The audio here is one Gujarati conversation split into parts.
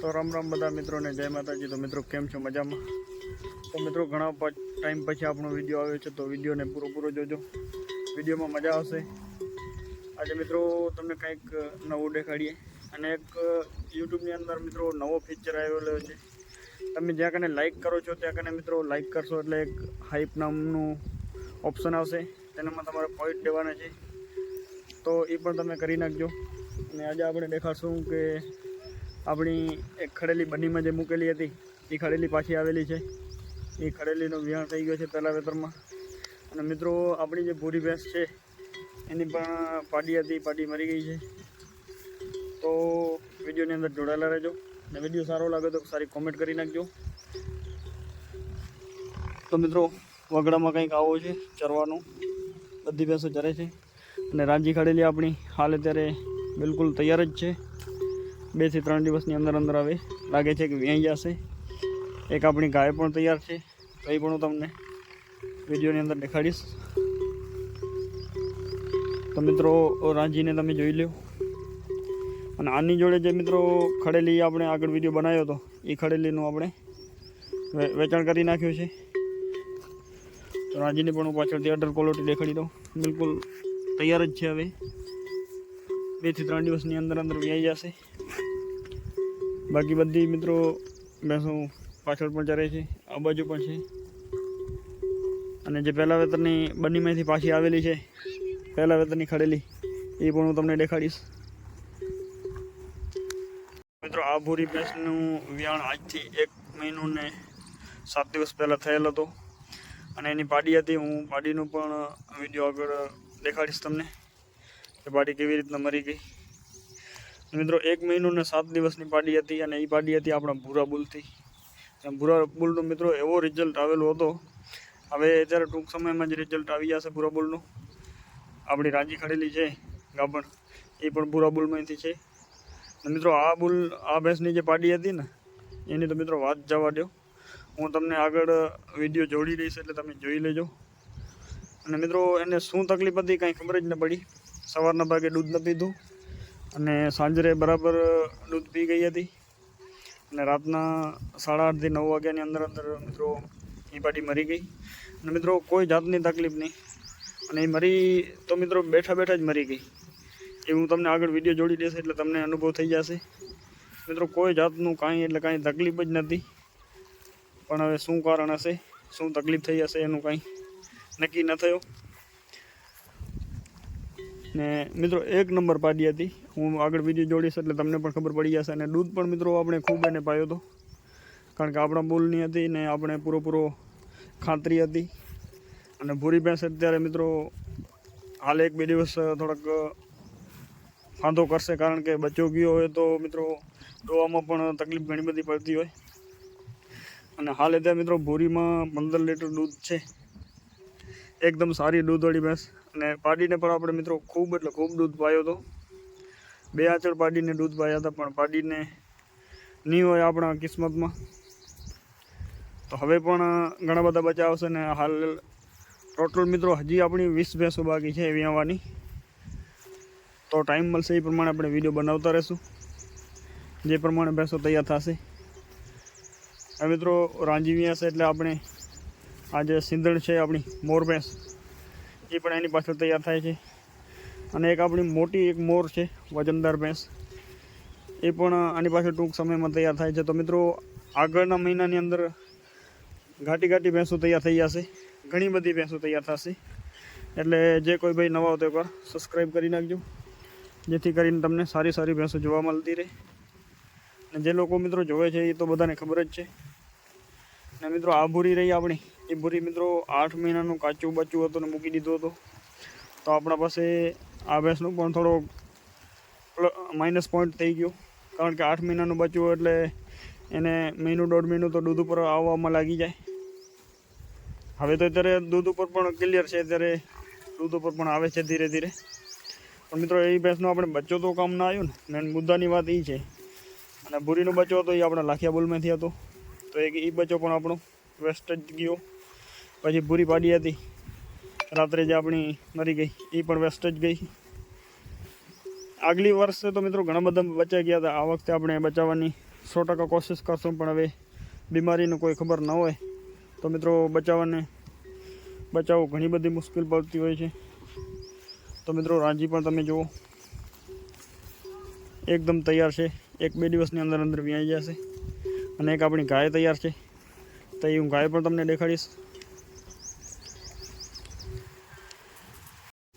તો રામ રામ બધા મિત્રોને જય માતાજી। તો મિત્રો કેમ છો? મજામાં? તો મિત્રો ઘણા ટાઈમ પછી આપણો વિડીયો આવ્યો છે, તો વિડીયોને પૂરો જોજો, વિડીયોમાં મજા આવશે। આજે મિત્રો તમને કંઈક નવું દેખાડીએ અને એક યુટ્યુબની અંદર મિત્રો નવો ફીચર આવેલો છે। તમે જ્યાં કને લાઇક કરો છો ત્યાં કને મિત્રો લાઇક કરશો એટલે એક હાઈપ નામનું ઓપ્શન આવશે, તેનામાં તમારે પોઈન્ટ દેવાના છે, તો એ પણ તમે કરી નાખજો। અને આજે આપણે દેખાડશું કે આપણી એક ખડેલી બનીમાં જે મૂકેલી હતી એ ખડેલી પાછી આવેલી છે। એ ખડેલીનો વિહાણ થઈ ગયો છે પહેલાં વેતરમાં। અને મિત્રો આપણી જે ભૂરી ભેંસ છે એની પણ પાડી હતી, પાડી મરી ગઈ છે। તો વિડીયોની અંદર જોડાયેલા રહેજો અને વિડીયો સારો લાગે તો સારી કોમેન્ટ કરી નાખજો। તો મિત્રો વગડામાં કંઈક આવો છે ચરવાનું, બધી ભેંસો ચરે છે અને રાંજી ખડેલી આપણી હાલ અત્યારે બિલકુલ તૈયાર જ છે। 2 થી 3 દિવસની અંદર હવે લાગે છે કે વ્યાઈ જશે। એક આપણી ગાય પણ તૈયાર છે, તો એ પણ હું તમને વિડીયોની અંદર દેખાડીશ। તો મિત્રો રાંજીને તમે જોઈ લો। અને આની જોડે જે મિત્રો ખડેલી આપણે આગળ વિડીયો બનાવ્યો હતો એ ખડેલીનું આપણે વેચાણ કરી નાખ્યું છે। તો રાંજીને પણ હું પાછળથી અડર ક્વોલિટી દેખાડી દઉં, બિલકુલ તૈયાર જ છે। હવે 2 થી 3 દિવસની અંદર વ્યાઈ જશે। બાકી બધી મિત્રો ભેંસો પાછળ પણ ચરે છે, આ બાજુ પણ છે। અને જે પહેલા વેતરની બનીમાંથી પાછી આવેલી છે, પહેલા વેતરની ખડેલી, એ પણ હું તમને દેખાડીશ। મિત્રો આ ભૂરી ભેંસનું વિયાણ આજથી 1 મહિનો ને 7 દિવસ પહેલાં થયેલ હતો અને એની પાડી હતી। હું પાડીનું પણ વિડીયો આગળ દેખાડીશ તમને કે પાડી કેવી રીતના મરી ગઈ। મિત્રો 1 મહિનો ને 7 દિવસની પાડી હતી અને એ પાડી હતી આપણા ભૂરા બુલથી। ભૂરા બુલનો મિત્રો એવો રિઝલ્ટ આવેલો હતો, હવે અત્યારે ટૂંક સમયમાં જ રિઝલ્ટ આવી જશે ભૂરા બુલનું। આપણી રાંજી ખડેલી છે ગાભણ, એ પણ ભૂરા બુલમાંથી છે। અને મિત્રો આ ભેંસની જે પાડી હતી ને એની તો મિત્રો વાત જવા દો, હું તમને આગળ વિડીયો જોડી દઈશ એટલે તમે જોઈ લેજો। અને મિત્રો એને શું તકલીફ હતી કાંઈ ખબર જ ન પડી। સવારના ભાગે દૂધ ન પીધું અને સાંજરે બરાબર દૂધ પી ગઈ હતી અને રાતના 8:30 થી 9 વાગ્યાની અંદર મિત્રો એ પાડી મરી ગઈ। અને મિત્રો કોઈ જાતની તકલીફ નહીં, અને એ મરી તો મિત્રો બેઠા જ મરી ગઈ। એ હું તમને આગળ વિડીયો જોડી દઈશ એટલે તમને અનુભવ થઈ જશે। મિત્રો કોઈ જાતનું કાંઈ તકલીફ જ નથી, પણ હવે શું કારણ હશે, શું તકલીફ થઈ હશે એનું કાંઈ નક્કી ન થયું। ને મિત્રો 1 નંબર પાડી હતી, હું આગળ વિડીયો જોડીશ એટલે તમને પણ ખબર પડી જશે। અને દૂધ પણ મિત્રો આપણે ખૂબ એને પાયો હતો, કારણ કે આપણા બુલની હતી ને આપણે પૂરો ખાતરી હતી। અને ભૂરી ભેંસ અત્યારે મિત્રો હાલ 1-2 દિવસ થોડાક ફાંદો કરશે, કારણ કે બચ્ચો ગયો હોય તો મિત્રો દોવામાં પણ તકલીફ ઘણી બધી પડતી હોય। અને હાલ અત્યારે મિત્રો ભૂરીમાં 15 લીટર દૂધ છે, એકદમ સારી દૂધવાળી ભેંસ। અને પાડીને પણ આપણે મિત્રો ખૂબ એટલે ખૂબ દૂધ પાયો હતો, 2 આંચળ પાડીને દૂધ પાયા હતા, પણ પાડીને નહીં હોય આપણા કિસ્મતમાં। તો હવે પણ ઘણા બધા બચ્ચા આવશે ને હાલ ટોટલ મિત્રો હજી આપણી 20 ભેંસો બાકી છે વિયાવાની। તો ટાઈમ મળશે એ પ્રમાણે આપણે વિડીયો બનાવતા રહીશું, જે પ્રમાણે ભેંસો તૈયાર થશે। હવે મિત્રો રાંજી વિયાશે એટલે આપણે આજે સિંધણ છે આપણી મોર ભેંસ, એ પણ એની પાછળ તૈયાર થાય છે। અને એક આપણી મોટી એક મોર છે વજનદાર ભેંસ, એ પણ આની પાછળ ટૂંક સમયમાં તૈયાર થાય છે। તો મિત્રો આગળના મહિનાની અંદર ઘાટી ભેંસો તૈયાર થઈ જશે, ઘણી બધી ભેંસો તૈયાર થશે। એટલે જે કોઈ ભાઈ નવા હોય તો એકવાર સબસ્ક્રાઈબ કરી નાખજો, જેથી કરીને તમને સારી ભેંસો જોવા મળતી રહે। અને જે લોકો મિત્રો જોવે છે એ તો બધાને ખબર જ છે। અને મિત્રો આ ભૂરી રહી આપણી, એ ભૂરી મિત્રો 8 મહિનાનું કાચું બચ્ચું હતું ને મૂકી દીધું હતું। તો આપણા પાસે આ ભેંસનું પણ થોડો માઇનસ પોઈન્ટ થઈ ગયો, કારણ કે 8 મહિનાનું બચ્ચું હોય એટલે એને 1-1.5 મહિનો તો દૂધ ઉપર આવવામાં લાગી જાય। હવે તો અત્યારે દૂધ ઉપર પણ ક્લિયર છે, અત્યારે દૂધ ઉપર પણ આવે છે ધીરે ધીરે। પણ મિત્રો એ ભેંસનો આપણે બચ્ચો તો કામ ના આવ્યું ને, મુદ્દાની વાત એ છે। અને ભૂરીનો બચ્ચો હતો એ આપણા લાખિયા બુલમાંથી હતો, તો એ બચ્ચો પણ આપણો વેસ્ટ જ ગયો। પછી ભૂરી પાડી હતી રાત્રે જે આપણી મરી ગઈ, એ પણ વેસ્ટ જ ગઈ। આગલી વર્ષે તો મિત્રો ઘણા બધા બચ્ચા ગયા હતા, આ વખતે આપણે બચાવવાની 100% કોશિશ કરશું, પણ હવે બીમારીનું કોઈ ખબર ન હોય તો મિત્રો બચાવવું ઘણી બધી મુશ્કેલ પડતી હોય છે. તો મિત્રો રાજી પણ તમે જુઓ એકદમ તૈયાર છે, 1-2 દિવસની અંદર વ્યાઈ જશે. અને એક આપણી ગાય તૈયાર છે, તો એ હું ગાય પણ તમને દેખાડીશ.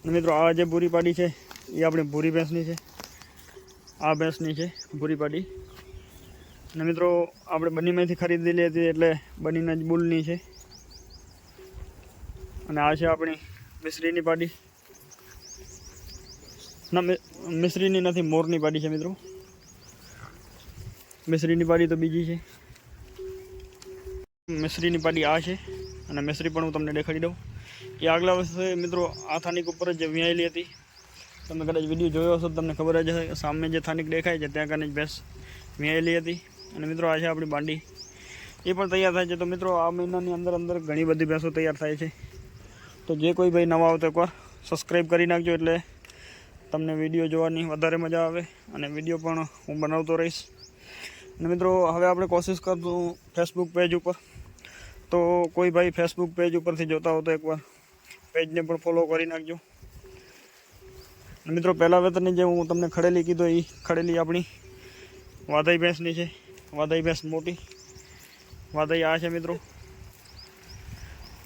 અને મિત્રો આ જે ભૂરી પાડી છે એ આપણી ભૂરી ભેંસની છે. આ ભેંસની છે ભૂરી પાડી. અને મિત્રો આપણે બનીમાંથી ખરીદેલી હતી, એટલે બનીના જ બુલની છે. અને આ છે આપણી મિશ્રીની પાડી. ના, મિશ્રીની નથી, મોરની પાડી છે મિત્રો. મિશ્રીની પાડી તો બીજી છે. મિશ્રીની પાડી આ છે, અને મિશ્રી પણ હું તમને દેખાડી દઉં. એ આગલા વર્ષે મિત્રો આ થાનિક ઉપર જ વ્યાયેલી હતી. તમે કદાચ વિડીયો જોયો હશો તો તમને ખબર જ હશે. સામે જે થાનિક દેખાય છે ત્યાં કને જ ભેંસ વ્યાયેલી હતી. અને મિત્રો આ છે આપણી બાંડી, એ પણ તૈયાર થાય છે. તો મિત્રો આ મહિનાની અંદર ઘણી બધી ભેંસો તૈયાર થાય છે. તો જે કોઈ ભાઈ નવા આવતો એકવાર સબસ્ક્રાઈબ કરી નાખજો, એટલે તમને વિડીયો જોવાની વધારે મજા આવે. અને વિડીયો પણ હું બનાવતો રહીશ. અને મિત્રો હવે આપણે કોશિશ કરશું ફેસબુક પેજ ઉપર. તો કોઈ ભાઈ ફેસબુક પેજ ઉપરથી જોતા હો તો એકવાર પેજને પણ ફોલો કરી નાખજો. અને મિત્રો પહેલાં વેતરની જે હું તમને ખડેલી કીધું, એ ખડેલી આપણી વાધાઈ ભેંસની છે. વાધાઈ ભેંસ મોટી વાધાઈ આ છે મિત્રો.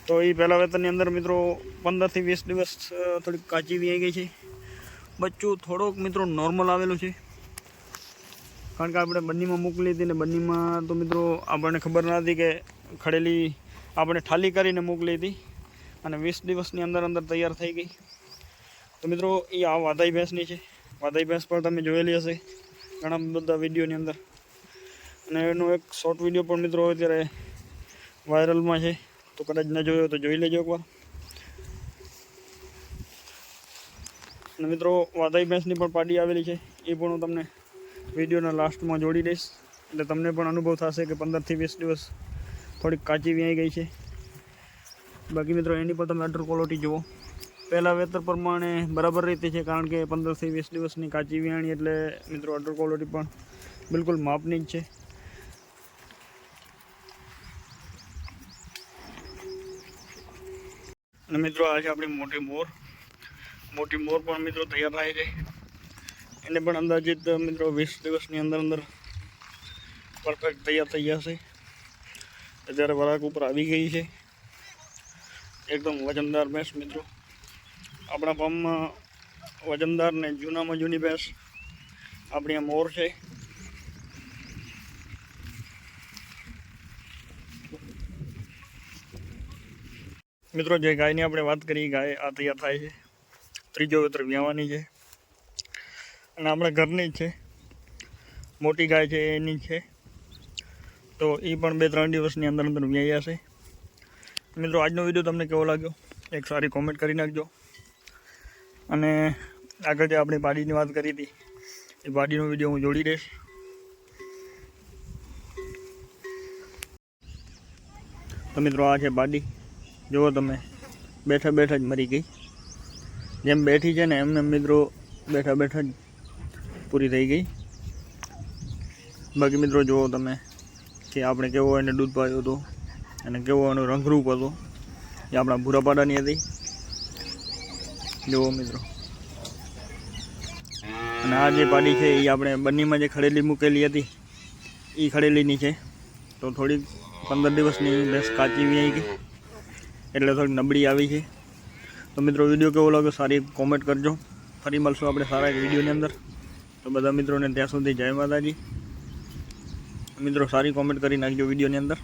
તો એ પહેલાં વેતરની અંદર મિત્રો 15 થી 20 દિવસ થોડીક કાચી વી ગઈ છે. બચ્ચું થોડોક મિત્રો નોર્મલ આવેલું છે, કારણ કે આપણે બંનીમાં મોકલી હતી. ને બંનીમાં તો મિત્રો આપણને ખબર ન હતી કે ખડેલી આપણે ઠાલી કરીને મોકલી હતી, અને 20 દિવસની અંદર તૈયાર થઈ ગઈ. તો મિત્રો એ આ વાધાઈ ભેંસની છે. વાધાઈ ભેંસ પણ તમે જોયેલી હશે ઘણા બધા વિડીયોની અંદર. અને એનો એક શોર્ટ વિડીયો પણ મિત્રો અત્યારે વાયરલમાં છે, તો કદાચ ન જોયો તો જોઈ લેજો એકવાર. અને મિત્રો વાધાઈ ભેંસની પણ પાડી આવેલી છે, એ પણ હું તમને વિડીયોના લાસ્ટમાં જોડી દઈશ, એટલે તમને પણ અનુભવ થશે કે 15 થી 20 દિવસ થોડીક કાચી વ્યાઈ ગઈ છે. બાકી મિત્રો એની પણ તમે અડર ક્વોલિટી જુઓ. પહેલાં વેતર પ્રમાણે બરાબર રીતે છે, કારણ કે 15 થી 20 દિવસની કાચી વ્યાણી, એટલે મિત્રો અડર ક્વોલિટી પણ બિલકુલ માપની જ છે. અને મિત્રો આ છે આપણી મોટી મોર પણ મિત્રો તૈયાર થાય છે. એને પણ અંદાજિત મિત્રો 20 દિવસની અંદર પરફેક્ટ તૈયાર થઈ જશે. અત્યારે વરાક ઉપર આવી ગઈ છે, એકદમ વજનદાર ભેંસ મિત્રો. આપણા ફાર્મમાં વજનદાર ને જૂનામાં જૂની ભેંસ આપણી આ મોર છે. મિત્રો જે ગાયની આપણે વાત કરી, ગાય આ તૈયાર થાય છે. ત્રીજો વેતર વ્યાવાની છે, અને આપણા ઘરની જ છે. મોટી ગાય છે એની જ છે. તો એ પણ 2-3 દિવસની અંદર વ્યાઈ જશે. મિત્રો આજનો વિડીયો તમને કેવો લાગ્યો એક સારી કોમેન્ટ કરી નાખજો. અને આગળ જે આપણી પાડીની વાત કરી હતી, એ પાડીનો વિડીયો હું જોડી દઈશ. તો મિત્રો આ છે પાડી, જુઓ તમે, બેઠા જ મરી ગઈ. જેમ બેઠી છે ને એમને મિત્રો બેઠા જ પૂરી થઈ ગઈ. બાકી મિત્રો જુઓ તમે કે આપણે કેવો એને દૂધ પાયું હતું, અને કેવો એનો રંગરૂપ હતો, એ આપણા ભૂરા પાડાની હતી. જુઓ મિત્રો. અને આ જે પાડી છે એ આપણે બંનીમાં જે ખડેલી મૂકેલી હતી એ ખડેલીની છે. તો થોડીક 15 દિવસની ભેંસ કાચી વી ગઈ, એટલે થોડીક નબળી આવી છે. તો મિત્રો વિડીયો કેવો લાગ્યો સારી કોમેન્ટ કરજો. ફરી મળશું આપણે સારા એક વિડીયોની અંદર. તો બધા મિત્રોને ત્યાં સુધી જય માતાજી. મિત્રો સારી કોમેન્ટ કરી નાખજો વિડીયોની અંદર.